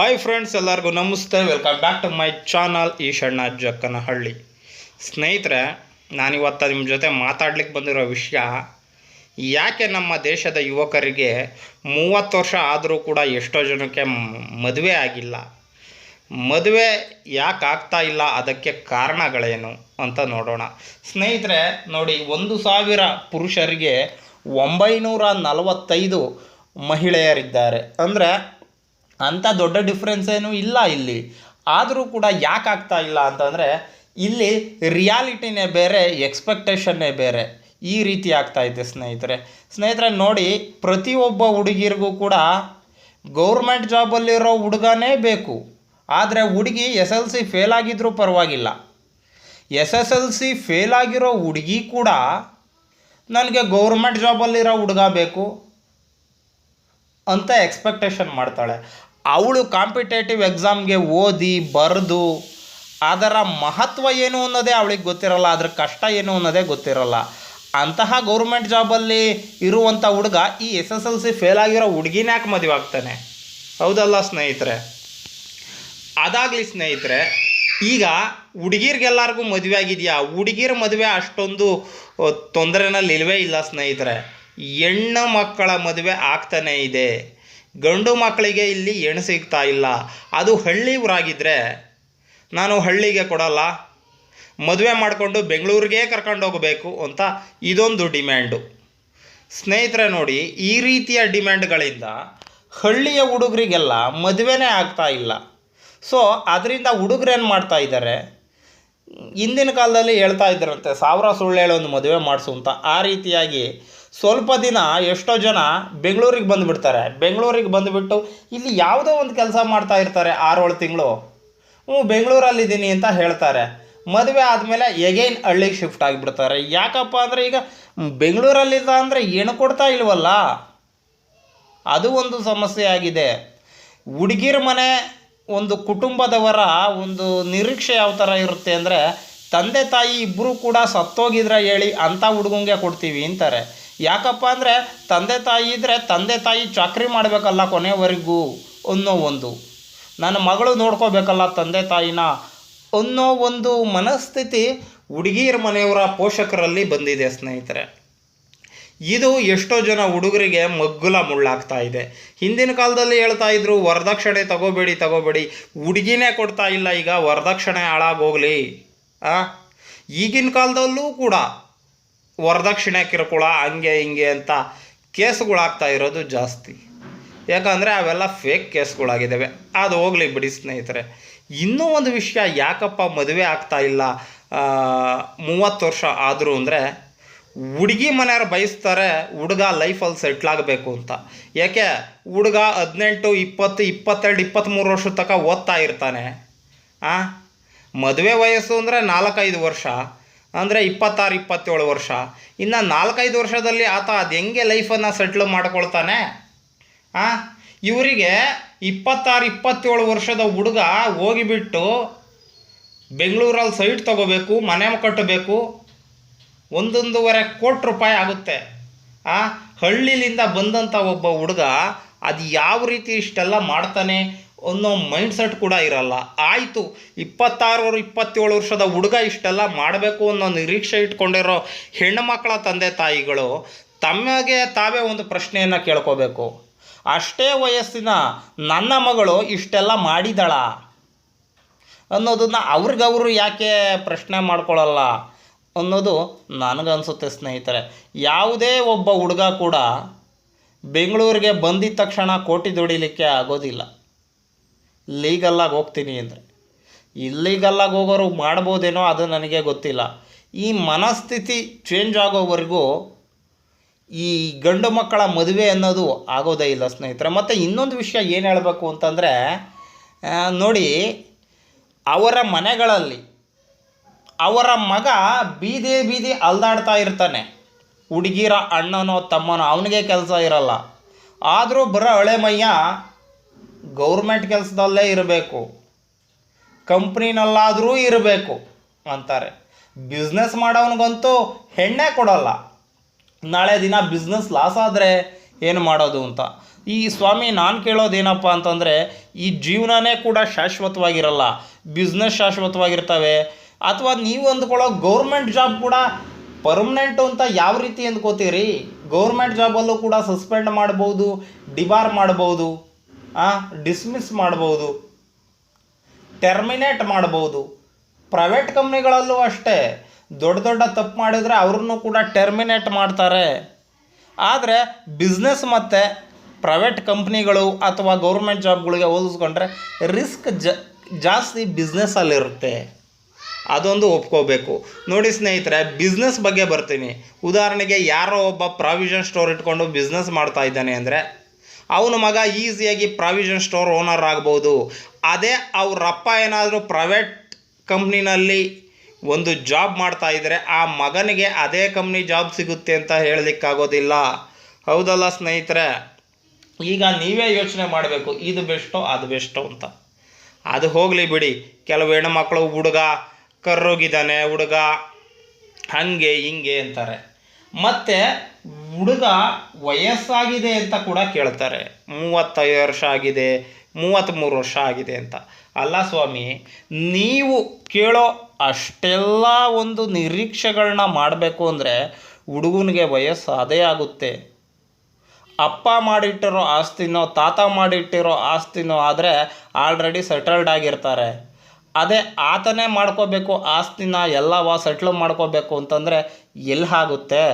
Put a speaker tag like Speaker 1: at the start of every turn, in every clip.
Speaker 1: Hi friends, ಎಲ್ಲರಿಗೂ ನಮಸ್ತೆ. Welcome back to my channel Eshanna Jakkanahalli. ಸ್ನೇಹಿತರೆ, ನಾನಿವತ್ತು ನಿಮ್ಮ ಜೊತೆ ಮಾತಾಡ್ಲಿಕ್ಕೆ ಬಂದಿರೋ ವಿಷಯ, ಯಾಕೆ ನಮ್ಮ ದೇಶದ ಯುವಕರಿಗೆ 30 ವರ್ಷ ಆದರೂ ಕೂಡ ಎಷ್ಟೋ ಜನಕ್ಕೆ ಮದುವೆ ಆಗಿಲ್ಲ, ಮದುವೆ ಯಾಕೆ ಆಗ್ತಾ ಇಲ್ಲ, ಅದಕ್ಕೆ ಕಾರಣಗಳೇನು ಅಂತ ನೋಡೋಣ. ಸ್ನೇಹಿತರೆ ನೋಡಿ, 1000 ಪುರುಷರಿಗೆ 945 ಮಹಿಳೆಯರಿದ್ದಾರೆ. ಅಂದರೆ ಅಂಥ ದೊಡ್ಡ ಡಿಫ್ರೆನ್ಸ್ ಏನೂ ಇಲ್ಲ ಇಲ್ಲಿ. ಆದರೂ ಕೂಡ ಯಾಕೆ ಆಗ್ತಾ ಇಲ್ಲ ಅಂತಂದರೆ, ಇಲ್ಲಿ ರಿಯಾಲಿಟಿನೇ ಬೇರೆ, ಎಕ್ಸ್ಪೆಕ್ಟೇಷನ್ನೇ ಬೇರೆ, ಈ ರೀತಿ ಆಗ್ತಾಯಿದೆ ಸ್ನೇಹಿತರೆ ನೋಡಿ, ಪ್ರತಿಯೊಬ್ಬ ಹುಡುಗಿರಿಗೂ ಕೂಡ ಗೌರ್ಮೆಂಟ್ ಜಾಬಲ್ಲಿರೋ ಹುಡುಗನೇ ಬೇಕು. ಆದರೆ ಹುಡುಗಿ SSLC ಫೇಲ್ ಆಗಿದ್ರೂ ಪರವಾಗಿಲ್ಲ, SSLC ಫೇಲ್ ಆಗಿರೋ ಹುಡುಗಿ ಕೂಡ ನನಗೆ ಗೌರ್ಮೆಂಟ್ ಜಾಬಲ್ಲಿರೋ ಹುಡುಗ ಬೇಕು ಅಂತ ಎಕ್ಸ್ಪೆಕ್ಟೇಷನ್ ಮಾಡ್ತಾಳೆ. ಅವಳು ಕಾಂಪಿಟೇಟಿವ್ ಎಕ್ಸಾಮ್ಗೆ ಓದಿ ಬರೆದು ಅದರ ಮಹತ್ವ ಏನು ಅನ್ನೋದೇ ಅವಳಿಗೆ ಗೊತ್ತಿರಲ್ಲ, ಅದರ ಕಷ್ಟ ಏನು ಅನ್ನೋದೇ ಗೊತ್ತಿರಲ್ಲ. ಅಂತಹ ಗೌರ್ಮೆಂಟ್ ಜಾಬಲ್ಲಿ ಇರುವಂಥ ಹುಡುಗ ಈ SSLC ಫೇಲ್ ಆಗಿರೋ ಹುಡುಗಿನ ಯಾಕೆ ಮದುವೆ ಆಗ್ತಾನೆ? ಹೌದಲ್ಲ ಸ್ನೇಹಿತರೆ? ಅದಾಗಲಿ ಸ್ನೇಹಿತರೆ, ಈಗ ಹುಡುಗಿರಿಗೆಲ್ಲರಿಗೂ ಮದುವೆ ಆಗಿದೆಯಾ? ಹುಡುಗಿರ ಮದುವೆ ಅಷ್ಟೊಂದು ತೊಂದರೆನಲ್ಲಿ ಇಲ್ಲವೇ ಇಲ್ಲ ಸ್ನೇಹಿತರೆ. ಹೆಣ್ಣು ಮಕ್ಕಳ ಮದುವೆ ಆಗ್ತಾನೇ ಇದೆ. ಗಂಡು ಮಕ್ಕಳಿಗೆ ಇಲ್ಲಿ ಹೆಣ್ಣು ಸಿಗ್ತಾ ಇಲ್ಲ. ಅದು ಹಳ್ಳಿ ಊರಾಗಿದ್ದರೆ ನಾನು ಹಳ್ಳಿಗೆ ಕೊಡಲ್ಲ, ಮದುವೆ ಮಾಡಿಕೊಂಡು ಬೆಂಗಳೂರಿಗೆ ಕರ್ಕೊಂಡು ಹೋಗಬೇಕು ಅಂತ ಇದೊಂದು ಡಿಮ್ಯಾಂಡು. ಸ್ನೇಹಿತರೆ ನೋಡಿ, ಈ ರೀತಿಯ ಡಿಮ್ಯಾಂಡ್ಗಳಿಂದ ಹಳ್ಳಿಯ ಹುಡುಗರಿಗೆಲ್ಲ ಮದುವೆನೇ ಆಗ್ತಾ ಇಲ್ಲ. ಸೊ ಅದರಿಂದ ಹುಡುಗರೇನು ಮಾಡ್ತಾ ಇದ್ದಾರೆ, ಹಿಂದಿನ ಕಾಲದಲ್ಲಿ ಹೇಳ್ತಾ ಇದ್ದರಂತೆ 1000 ಸುಳ್ಳು ಹೇಳೋ ಒಂದು ಮದುವೆ ಮಾಡಿಸು ಅಂತ. ಆ ರೀತಿಯಾಗಿ ಸ್ವಲ್ಪ ದಿನ ಎಷ್ಟೋ ಜನ ಬೆಂಗಳೂರಿಗೆ ಬಂದುಬಿಡ್ತಾರೆ. ಬೆಂಗಳೂರಿಗೆ ಬಂದುಬಿಟ್ಟು ಇಲ್ಲಿ ಯಾವುದೋ ಒಂದು ಕೆಲಸ ಮಾಡ್ತಾ ಇರ್ತಾರೆ 6-7 ತಿಂಗಳು. ಬೆಂಗಳೂರಲ್ಲಿದ್ದೀನಿ ಅಂತ ಹೇಳ್ತಾರೆ. ಮದುವೆ ಆದಮೇಲೆ ಎಗೈನ್ ಹಳ್ಳಿಗೆ ಶಿಫ್ಟ್ ಆಗಿಬಿಡ್ತಾರೆ. ಯಾಕಪ್ಪ ಅಂದರೆ ಈಗ ಬೆಂಗಳೂರಲ್ಲಿಲ್ಲ ಅಂದರೆ ಹೆಣ್ಣು ಕೊಡ್ತಾ ಇಲ್ವಲ್ಲ, ಅದು ಒಂದು ಸಮಸ್ಯೆ ಆಗಿದೆ. ಹುಡುಗಿರ ಮನೆ ಒಂದು ಕುಟುಂಬದವರ ಒಂದು ನಿರೀಕ್ಷೆ ಯಾವ ಥರ ಇರುತ್ತೆ ಅಂದರೆ, ತಂದೆ ತಾಯಿ ಇಬ್ಬರು ಕೂಡ ಸತ್ತೋಗಿದ್ರೆ ಹೇಳಿ ಅಂಥ ಹುಡುಗಂಗೆ ಕೊಡ್ತೀವಿ ಅಂತಾರೆ. ಯಾಕಪ್ಪ ಅಂದರೆ ತಂದೆ ತಾಯಿ ಇದ್ದರೆ ತಂದೆ ತಾಯಿ ಚಾಕ್ರಿ ಮಾಡಬೇಕಲ್ಲ ಕೊನೆವರೆಗೂ ಅನ್ನೋ ಒಂದು, ನನ್ನ ಮಗಳು ನೋಡ್ಕೋಬೇಕಲ್ಲ ತಂದೆ ತಾಯಿನ ಅನ್ನೋ ಒಂದು ಮನಸ್ಥಿತಿ ಹುಡುಗಿಯರ ಮನೆಯವರ ಪೋಷಕರಲ್ಲಿ ಬಂದಿದೆ ಸ್ನೇಹಿತರೆ. ಇದು ಎಷ್ಟೋ ಜನ ಹುಡುಗರಿಗೆ ಮಗ್ಗುಲ ಮುಳ್ಳಾಗ್ತಾ ಇದೆ. ಹಿಂದಿನ ಕಾಲದಲ್ಲಿ ಹೇಳ್ತಾ ಇದ್ರು ವರದಕ್ಷಿಣೆ ತಗೋಬೇಡಿ, ಹುಡುಗಿನೇ ಕೊಡ್ತಾ ಇಲ್ಲ, ಈಗ ವರದಕ್ಷಿಣೆ ಹಾಳಾಗೋಗಲಿ. ಈಗಿನ ಕಾಲದಲ್ಲೂ ಕೂಡ ವರದಕ್ಷಿಣೆ ಕಿರುಕುಳ ಹಂಗೆ ಹಿಂಗೆ ಅಂತ ಕೇಸ್ಗಳಾಗ್ತಾ ಇರೋದು ಜಾಸ್ತಿ. ಯಾಕಂದರೆ ಅವೆಲ್ಲ ಫೇಕ್ ಕೇಸ್ಗಳಾಗಿದ್ದಾವೆ. ಅದು ಹೋಗಲಿ ಬಿಡಿ ಸ್ನೇಹಿತರೆ. ಇನ್ನೂ ಒಂದು ವಿಷಯ, ಯಾಕಪ್ಪ ಮದುವೆ ಆಗ್ತಾ ಇಲ್ಲ 30 ವರ್ಷ ಆದರೂ ಅಂದರೆ, ಹುಡುಗಿ ಮನೆಯವ್ರು ಬಯಸ್ತಾರೆ ಹುಡುಗ ಲೈಫಲ್ಲಿ ಸೆಟ್ಲಾಗಬೇಕು ಅಂತ. ಯಾಕೆ? ಹುಡುಗ 18, 20, 22, 23 ವರ್ಷದ ತನಕ ಓದ್ತಾ ಇರ್ತಾನೆ. ಮದುವೆ ವಯಸ್ಸು ಅಂದರೆ 4-5 ವರ್ಷ, ಅಂದರೆ 26, 27 ವರ್ಷ. ಇನ್ನು 4-5 ವರ್ಷದಲ್ಲಿ ಆತ ಅದು ಹೆಂಗೆ ಲೈಫನ್ನು ಸೆಟ್ಲ್ ಮಾಡ್ಕೊಳ್ತಾನೆ? ಇವರಿಗೆ 26, 27 ವರ್ಷದ ಹುಡುಗ ಹೋಗಿಬಿಟ್ಟು ಬೆಂಗಳೂರಲ್ಲಿ ಸೈಟ್ ತೊಗೋಬೇಕು, ಮನೆ ಕಟ್ಟಬೇಕು, 1.5 ಕೋಟಿ ರೂಪಾಯಿ ಆಗುತ್ತೆ. ಹಳ್ಳಿಲಿಂದ ಬಂದಂಥ ಒಬ್ಬ ಹುಡುಗ ಅದು ಯಾವ ರೀತಿ ಇಷ್ಟೆಲ್ಲ ಮಾಡ್ತಾನೆ ಅನ್ನೋ ಮೈಂಡ್ಸೆಟ್ ಕೂಡ ಇರಲ್ಲ. ಆಯಿತು, 26, 27 ವರ್ಷದ ಹುಡುಗ ಇಷ್ಟೆಲ್ಲ ಮಾಡಬೇಕು ಅನ್ನೋ ನಿರೀಕ್ಷೆ ಇಟ್ಕೊಂಡಿರೋ ಹೆಣ್ಣು ಮಕ್ಕಳ ತಂದೆ ತಾಯಿಗಳು ತಮಗೆ ತಾವೇ ಒಂದು ಪ್ರಶ್ನೆಯನ್ನು ಕೇಳ್ಕೋಬೇಕು. ಅಷ್ಟೇ ವಯಸ್ಸಿನ ನನ್ನ ಮಗಳು ಇಷ್ಟೆಲ್ಲ ಮಾಡಿದಳ ಅನ್ನೋದನ್ನು ಅವ್ರಿಗವರು ಯಾಕೆ ಪ್ರಶ್ನೆ ಮಾಡ್ಕೊಳ್ಳಲ್ಲ ಅನ್ನೋದು ನನಗನ್ಸುತ್ತೆ ಸ್ನೇಹಿತರೆ. ಯಾವುದೇ ಒಬ್ಬ ಹುಡುಗ ಕೂಡ ಬೆಂಗಳೂರಿಗೆ ಬಂದಿದ್ದ ತಕ್ಷಣ ಕೋಟಿ ದುಡಿಲಿಕ್ಕೆ ಆಗೋದಿಲ್ಲ. ಲೀಗಲ್ಲಾಗಿ ಹೋಗ್ತೀನಿ ಅಂದರೆ, ಇಲ್ಲೀಗಲ್ಲಾಗಿ ಹೋಗೋರು ಮಾಡ್ಬೋದೇನೋ, ಅದು ನನಗೆ ಗೊತ್ತಿಲ್ಲ. ಈ ಮನಸ್ಥಿತಿ ಚೇಂಜ್ ಆಗೋವರೆಗೂ ಈ ಗಂಡು ಮಕ್ಕಳ ಮದುವೆ ಅನ್ನೋದು ಆಗೋದೇ ಇಲ್ಲ ಸ್ನೇಹಿತರೆ. ಮತ್ತು ಇನ್ನೊಂದು ವಿಷಯ ಏನು ಹೇಳಬೇಕು ಅಂತಂದರೆ, ನೋಡಿ, ಅವರ ಮನೆಗಳಲ್ಲಿ ಅವರ ಮಗ ಬೀದಿ ಅಲ್ದಾಡ್ತಾ ಇರ್ತಾನೆ. ಹುಡುಗಿರ ಅಣ್ಣನೋ ತಮ್ಮನೋ ಅವನಿಗೆ ಕೆಲಸ ಇರಲ್ಲ. ಆದರೂ ಬರೋ ಹಳೆ ಮಯ್ಯ ಗೌರ್ಮೆಂಟ್ ಕೆಲಸದಲ್ಲೇ ಇರಬೇಕು, ಕಂಪ್ನಿನಲ್ಲಾದರೂ ಇರಬೇಕು ಅಂತಾರೆ. ಬಿಸ್ನೆಸ್ ಮಾಡೋನಿಗಂತೂ ಹೆಣ್ಣೇ ಕೊಡಲ್ಲ. ನಾಳೆ ದಿನ ಬಿಸ್ನೆಸ್ ಲಾಸ್ ಆದರೆ ಏನು ಮಾಡೋದು ಅಂತ. ಈ ಸ್ವಾಮಿ ನಾನು ಕೇಳೋದೇನಪ್ಪ ಅಂತಂದರೆ, ಈ ಜೀವನನೇ ಕೂಡ ಶಾಶ್ವತವಾಗಿರಲ್ಲ, ಬಿಸ್ನೆಸ್ ಶಾಶ್ವತವಾಗಿರ್ತವೆ. ಅಥವಾ ನೀವು ಅಂದ್ಕೊಳ್ಳೋ ಗೌರ್ಮೆಂಟ್ ಜಾಬ್ ಕೂಡ ಪರ್ಮನೆಂಟು ಅಂತ ಯಾವ ರೀತಿ ಅಂದ್ಕೋತೀರಿ? ಗೌರ್ಮೆಂಟ್ ಜಾಬಲ್ಲೂ ಕೂಡ ಸಸ್ಪೆಂಡ್ ಮಾಡ್ಬೋದು, ಡಿಬಾರ್ ಮಾಡ್ಬೋದು, ಡಿಸ್ಮಿಸ್ ಮಾಡ್ಬೋದು, ಟರ್ಮಿನೇಟ್ ಮಾಡ್ಬೋದು. ಪ್ರೈವೇಟ್ ಕಂಪ್ನಿಗಳಲ್ಲೂ ಅಷ್ಟೇ, ದೊಡ್ಡ ದೊಡ್ಡ ತಪ್ಪು ಮಾಡಿದರೆ ಅವ್ರನ್ನೂ ಕೂಡ ಟರ್ಮಿನೇಟ್ ಮಾಡ್ತಾರೆ. ಆದರೆ ಬಿಸ್ನೆಸ್ ಮತ್ತು ಪ್ರೈವೇಟ್ ಕಂಪ್ನಿಗಳು ಅಥವಾ ಗೌರ್ಮೆಂಟ್ ಜಾಬ್ಗಳಿಗೆ ಹೋಲಿಸ್ಕೊಂಡ್ರೆ ರಿಸ್ಕ್ ಜಾಸ್ತಿ ಬಿಸ್ನೆಸ್ಸಲ್ಲಿರುತ್ತೆ. ಅದೊಂದು ಒಪ್ಕೋಬೇಕು. ನೋಡಿ ಸ್ನೇಹಿತರೆ, ಬಿಸ್ನೆಸ್ ಬಗ್ಗೆ ಬರ್ತೀನಿ. ಉದಾಹರಣೆಗೆ ಯಾರೋ ಒಬ್ಬ ಪ್ರಾವಿಷನ್ ಸ್ಟೋರ್ ಇಟ್ಕೊಂಡು ಬಿಸ್ನೆಸ್ ಮಾಡ್ತಾ ಇದ್ದಾನೆ ಅಂದರೆ ಅವನ ಮಗ ಈಸಿಯಾಗಿ ಪ್ರಾವಿಷನ್ ಸ್ಟೋರ್ ಓನರ್ ಆಗ್ಬೋದು. ಅದೇ ಅವರಪ್ಪ ಏನಾದರೂ ಪ್ರೈವೇಟ್ ಕಂಪ್ನಿನಲ್ಲಿ ಒಂದು ಜಾಬ್ ಮಾಡ್ತಾ ಇದ್ದರೆ ಆ ಮಗನಿಗೆ ಅದೇ ಕಂಪ್ನಿ ಜಾಬ್ ಸಿಗುತ್ತೆ ಅಂತ ಹೇಳಲಿಕ್ಕಾಗೋದಿಲ್ಲ. ಹೌದಲ್ಲ ಸ್ನೇಹಿತರೆ? ಈಗ ನೀವೇ ಯೋಚನೆ ಮಾಡಬೇಕು, ಇದು ಬೆಸ್ಟೋ ಅದು ಬೆಸ್ಟೋ ಅಂತ. ಅದು ಹೋಗಲಿ ಬಿಡಿ, ಕೆಲವು ಹೆಣ್ಮಕ್ಳು ಹುಡುಗ ಕರ್ರೋಗಿದ್ದಾನೆ, ಹುಡುಗ ಹಾಗೆ ಹಿಂಗೆ ಅಂತಾರೆ. ಮತ್ತು ಹುಡುಗ ವಯಸ್ಸಾಗಿದೆ ಅಂತ ಕೂಡ ಕೇಳ್ತಾರೆ. 35 ವರ್ಷ ಆಗಿದೆ, 33 ವರ್ಷ ಆಗಿದೆ ಅಂತ. ಅಲ್ಲ ಸ್ವಾಮಿ, ನೀವು ಕೇಳೋ ಅಷ್ಟೆಲ್ಲ ಒಂದು ನಿರೀಕ್ಷೆಗಳನ್ನ ಮಾಡಬೇಕು ಅಂದರೆ ಹುಡುಗನಿಗೆ ವಯಸ್ಸು ಅದೇ ಆಗುತ್ತೆ. ಅಪ್ಪ ಮಾಡಿಟ್ಟಿರೋ ಆಸ್ತಿನೋ ತಾತ ಮಾಡಿಟ್ಟಿರೋ ಆಸ್ತಿನೋ ಆದರೆ ಆಲ್ರೆಡಿ ಸೆಟಲ್ಡ್ ಆಗಿರ್ತಾರೆ. ಅದೇ ಆತನೇ ಮಾಡ್ಕೋಬೇಕು ಆಸ್ತಿನ ಎಲ್ಲವ ಸೆಟ್ಲ್ ಮಾಡ್ಕೋಬೇಕು ಅಂತಂದರೆ ಎಲ್ಲಿ ಆಗುತ್ತೆ?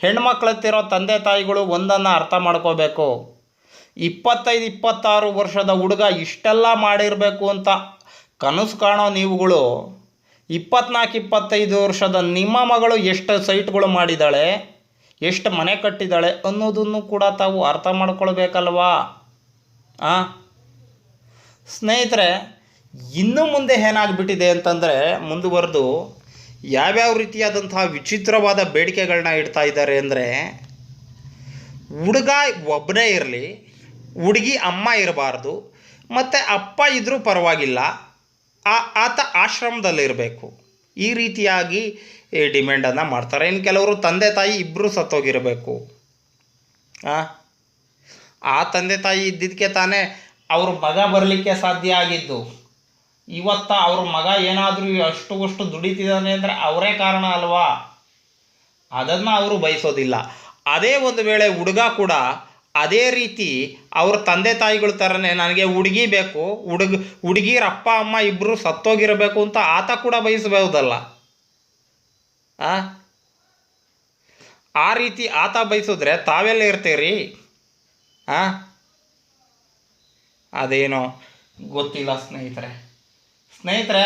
Speaker 1: ಹೆಣ್ಮಕ್ಳತ್ತಿರೋ ತಂದೆ ತಾಯಿಗಳು ಒಂದನ್ನು ಅರ್ಥ ಮಾಡ್ಕೋಬೇಕು. 25-26 ವರ್ಷದ ಹುಡುಗ ಇಷ್ಟೆಲ್ಲ ಮಾಡಿರಬೇಕು ಅಂತ ಕನಸು ಕಾಣೋ ನೀವುಗಳು 24-25 ವರ್ಷದ ನಿಮ್ಮ ಮಗಳು ಎಷ್ಟು ಸೈಟ್ಗಳು ಮಾಡಿದ್ದಾಳೆ, ಎಷ್ಟು ಮನೆ ಕಟ್ಟಿದ್ದಾಳೆ ಅನ್ನೋದನ್ನು ಕೂಡ ತಾವು ಅರ್ಥ ಮಾಡ್ಕೊಳ್ಬೇಕಲ್ವಾ? ಸ್ನೇಹಿತರೆ, ಇನ್ನು ಮುಂದೆ ಏನಾಗ್ಬಿಟ್ಟಿದೆ ಅಂತಂದರೆ, ಮುಂದುವರೆದು ಯಾವ್ಯಾವ ರೀತಿಯಾದಂತಹ ವಿಚಿತ್ರವಾದ ಬೇಡಿಕೆಗಳನ್ನ ಇಡ್ತಾ ಇದ್ದಾರೆ ಅಂದರೆ, ಹುಡುಗ ಒಬ್ಬನೇ ಇರಲಿ, ಹುಡುಗಿ ಅಮ್ಮ ಇರಬಾರ್ದು, ಮತ್ತು ಅಪ್ಪ ಇದ್ದರೂ ಪರವಾಗಿಲ್ಲ, ಆತ ಆಶ್ರಮದಲ್ಲಿರಬೇಕು. ಈ ರೀತಿಯಾಗಿ ಡಿಮ್ಯಾಂಡನ್ನು ಮಾಡ್ತಾರೆ. ಇನ್ನು ಕೆಲವರು ತಂದೆ ತಾಯಿ ಇಬ್ಬರೂ ಸತ್ತೋಗಿರಬೇಕು. ಆ ತಂದೆ ತಾಯಿ ಇದ್ದಿದ್ದಕ್ಕೆ ತಾನೇ ಅವ್ರ ಮಗ ಬರಲಿಕ್ಕೆ ಸಾಧ್ಯ ಆಗಿದ್ದು. ಇವತ್ತು ಅವ್ರ ಮಗ ಏನಾದರೂ ಅಷ್ಟು ದುಡಿತಿದ್ದಾನೆ ಅಂದರೆ ಅವರೇ ಕಾರಣ ಅಲ್ವಾ? ಅದನ್ನು ಅವರು ಬಯಸೋದಿಲ್ಲ. ಅದೇ ಒಂದು ವೇಳೆ ಹುಡುಗ ಕೂಡ ಅದೇ ರೀತಿ ಅವ್ರ ತಂದೆ ತಾಯಿಗಳ ಥರನೇ ನನಗೆ ಹುಡುಗಿ ಬೇಕು, ಹುಡುಗಿರ ಅಪ್ಪ ಅಮ್ಮ ಇಬ್ಬರು ಸತ್ತೋಗಿರಬೇಕು ಅಂತ ಆತ ಕೂಡ ಬಯಸಬಹುದಲ್ಲ. ಆ ರೀತಿ ಆತ ಬಯಸಿದ್ರೆ ತಾವೆಲ್ಲ ಇರ್ತೀರಿ? ಅದೇನೋ ಗೊತ್ತಿಲ್ಲ ಸ್ನೇಹಿತರೆ,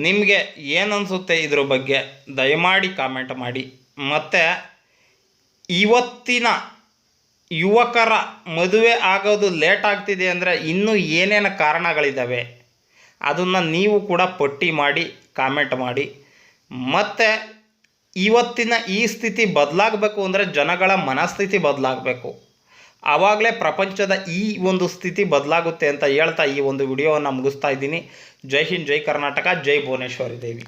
Speaker 1: ನಿಮಗೆ ಏನನ್ಸುತ್ತೆ ಇದ್ರ ಬಗ್ಗೆ ದಯಮಾಡಿ ಕಾಮೆಂಟ್ ಮಾಡಿ. ಮತ್ತು ಇವತ್ತಿನ ಯುವಕರ ಮದುವೆ ಆಗೋದು ಲೇಟ್ ಆಗ್ತಿದೆ ಅಂದರೆ ಇನ್ನೂ ಏನೇನು ಕಾರಣಗಳಿದ್ದಾವೆ ಅದನ್ನು ನೀವು ಕೂಡ ಪಟ್ಟಿ ಮಾಡಿ ಕಾಮೆಂಟ್ ಮಾಡಿ. ಮತ್ತು ಇವತ್ತಿನ ಈ ಸ್ಥಿತಿ ಬದಲಾಗಬೇಕು ಅಂದರೆ ಜನಗಳ ಮನಸ್ಥಿತಿ ಬದಲಾಗಬೇಕು. ಆವಾಗಲೇ ಪ್ರಪಂಚದ ಈ ಒಂದು ಸ್ಥಿತಿ ಬದಲಾಗುತ್ತೆ ಅಂತ ಹೇಳ್ತಾ ಈ ಒಂದು ವಿಡಿಯೋವನ್ನು ಮುಗಿಸ್ತಾ ಇದ್ದೀನಿ. ಜೈ ಹಿಂದ್, ಜೈ ಕರ್ನಾಟಕ, ಜೈ ಭುವನೇಶ್ವರಿ ದೇವಿ.